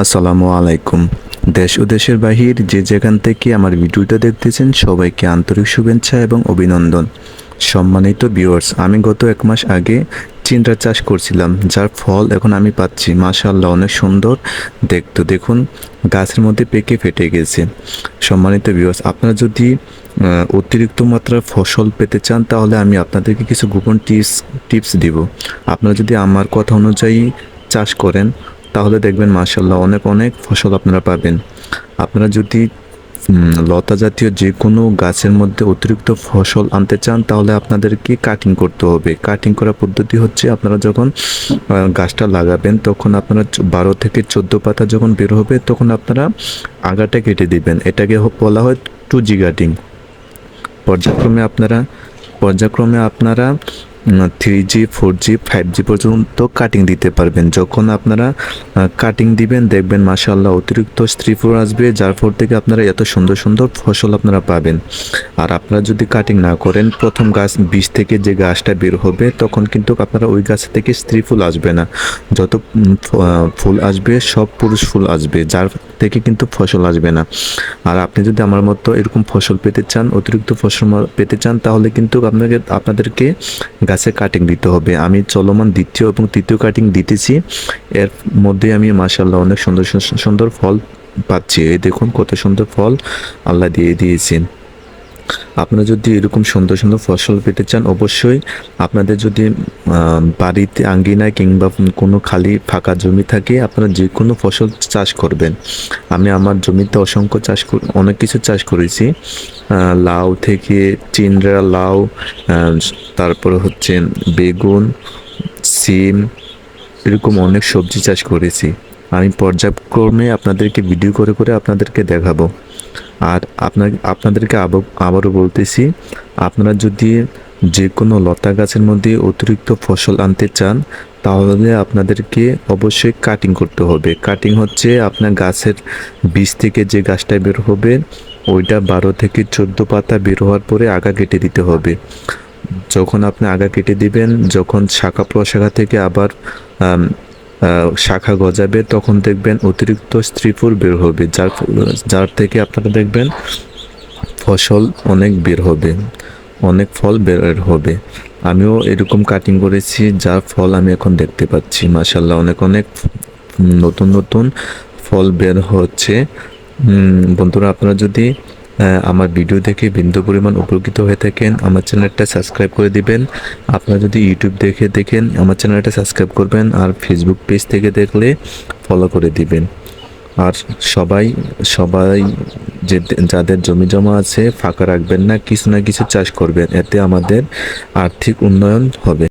আসসালামু আলাইকুম। দেশ ও দেশের বাহির যে যেখান থেকে আমার ভিডিওটা দেখতেছেন সবাইকে আন্তরিক শুভেচ্ছা এবং অভিনন্দন। সম্মানিত ভিউয়ার্স, আমি গত 1 মাস আগে চিন্ডা চাষ করছিলাম, যার ফল এখন আমি পাচ্ছি। মাশাআল্লাহ, অনেক সুন্দর দেখতে। দেখুন, গাছের মধ্যে পেকে ফেটে গেছে। সম্মানিত ভিউয়ার্স, আপনারা যদি অতিরিক্ত মাত্রার ফসল পেতে চান তাহলে আমি আপনাদেরকে কিছু গোপন টিপস দিব। আপনারা যদি আমার কথা অনুযায়ী চাষ করেন তাহলে দেখবেন মাশাআল্লাহ অনেক অনেক ফসল আপনারা পাবেন। আপনারা যদি লতা জাতীয় যে কোনো গাছের মধ্যে অতিরিক্ত ফসল আনতে চান তাহলে আপনাদেরকে কাটিং করতে হবে। কাটিং করার পদ্ধতি হচ্ছে, আপনারা যখন গাছটা লাগাবেন তখন আপনারা 12 থেকে 14 পাতা যখন বের হবে তখন আপনারা আগাটা কেটে দিবেন। এটাকে বলা হয় 2G কাটিং। পর্যায়ক্রমে আপনারা 3G 4G 5G পর্যন্ত কাটিং দিতে পারবেন। যখন আপনারা কাটিং দিবেন দেখবেন মাশাআল্লাহ অতিরিক্ত স্ত্রী ফুল আসবে, যার ফল থেকে আপনারা এত সুন্দর সুন্দর ফসল আপনারা পাবেন। আর আপনারা যদি কাটিং না করেন, প্রথম গাছ বীজ থেকে যে গাছটা বের হবে তখন কিন্তু আপনারা ওই গাছ থেকে স্ত্রী ফুল আসবে না। যত ফুল আসবে সব পুরুষ ফুল আসবে, যার থেকে কিন্তু ফসল আসবে না। আর আপনি যদি আমার মতো এরকম ফসল পেতে চান, অতিরিক্ত ফসল পেতে চান, তাহলে কিন্তু আপনাদেরকে গাছে কাটিং দিতে হবে। আমি চলমান দ্বিতীয় এবং তৃতীয় কাটিং দিতেছি, এর মধ্যে আমি মাশাআল্লাহ অনেক সুন্দর সুন্দর ফল পাচ্ছি। এই দেখুন কত সুন্দর ফল আল্লাহ দিয়েছেন। আপনারা যদি এরকম সুন্দর সুন্দর ফসল পেতে চান, অবশ্যই আপনাদের যদি বাড়িতে আঙ্গিনায় কিংবা কোনো খালি ফাঁকা জমি থাকে, আপনারা যে কোনো ফসল চাষ করবেন। আমি আমার জমিতে অনেক কিছু চাষ করেছি। লাউ থেকে চিন্ডা লাউ, তারপরে হচ্ছে বেগুন, সিম, এরকম অনেক সবজি চাষ করেছি। আমি পর্যায়ক্রমে আপনাদেরকে ভিডিও করে করে আপনাদেরকে দেখাবো। আর আপনাদেরকে আবারও বলতেছি, আপনারা যদি যে কোনো লতা গাছের মধ্যে অতিরিক্ত ফসল আনতে চান তাহলে আপনাদেরকে অবশ্যই কাটিং করতে হবে। কাটিং হচ্ছে আপনার গাছের বীজ থেকে যে গাছটা বের হবে ওইটা 12 থেকে 14 পাতা বের হওয়ার পরে আগা কেটে দিতে হবে। যখন আপনি আগা কেটে দিবেন, যখন শাখা প্রশাখা থেকে আবার শাখা গজাবে তখন দেখবেন অতিরিক্ত স্ত্রী ফুল বের হবে, যার থেকে আপনারা দেখবেন ফসল অনেক বের হবে, অনেক ফল বের হবে। আমিও এরকম কাটিং করেছি, যার ফল আমি এখন দেখতে পাচ্ছি। মাশাআল্লাহ অনেক অনেক নতুন নতুন ফল বের হচ্ছে। বন্ধুরা, আপনারা যদি আমার ভিডিও দেখে বিন্দু পরিমাণ উপকৃত হয়ে থাকেন, আমার চ্যানেলটা সাবস্ক্রাইব করে দিবেন। আপনারা যদি ইউটিউব দেখে দেখেন আমার চ্যানেলটা সাবস্ক্রাইব করবেন, আর ফেসবুক পেজ থেকে দেখলে ফলো করে দিবেন। আর সবাই যাদের জমি জমা আছে ফাঁকা রাখবেন না, কিছু না কিছু চাষ করবেন, এতে আমাদের আর্থিক উন্নয়ন হবে।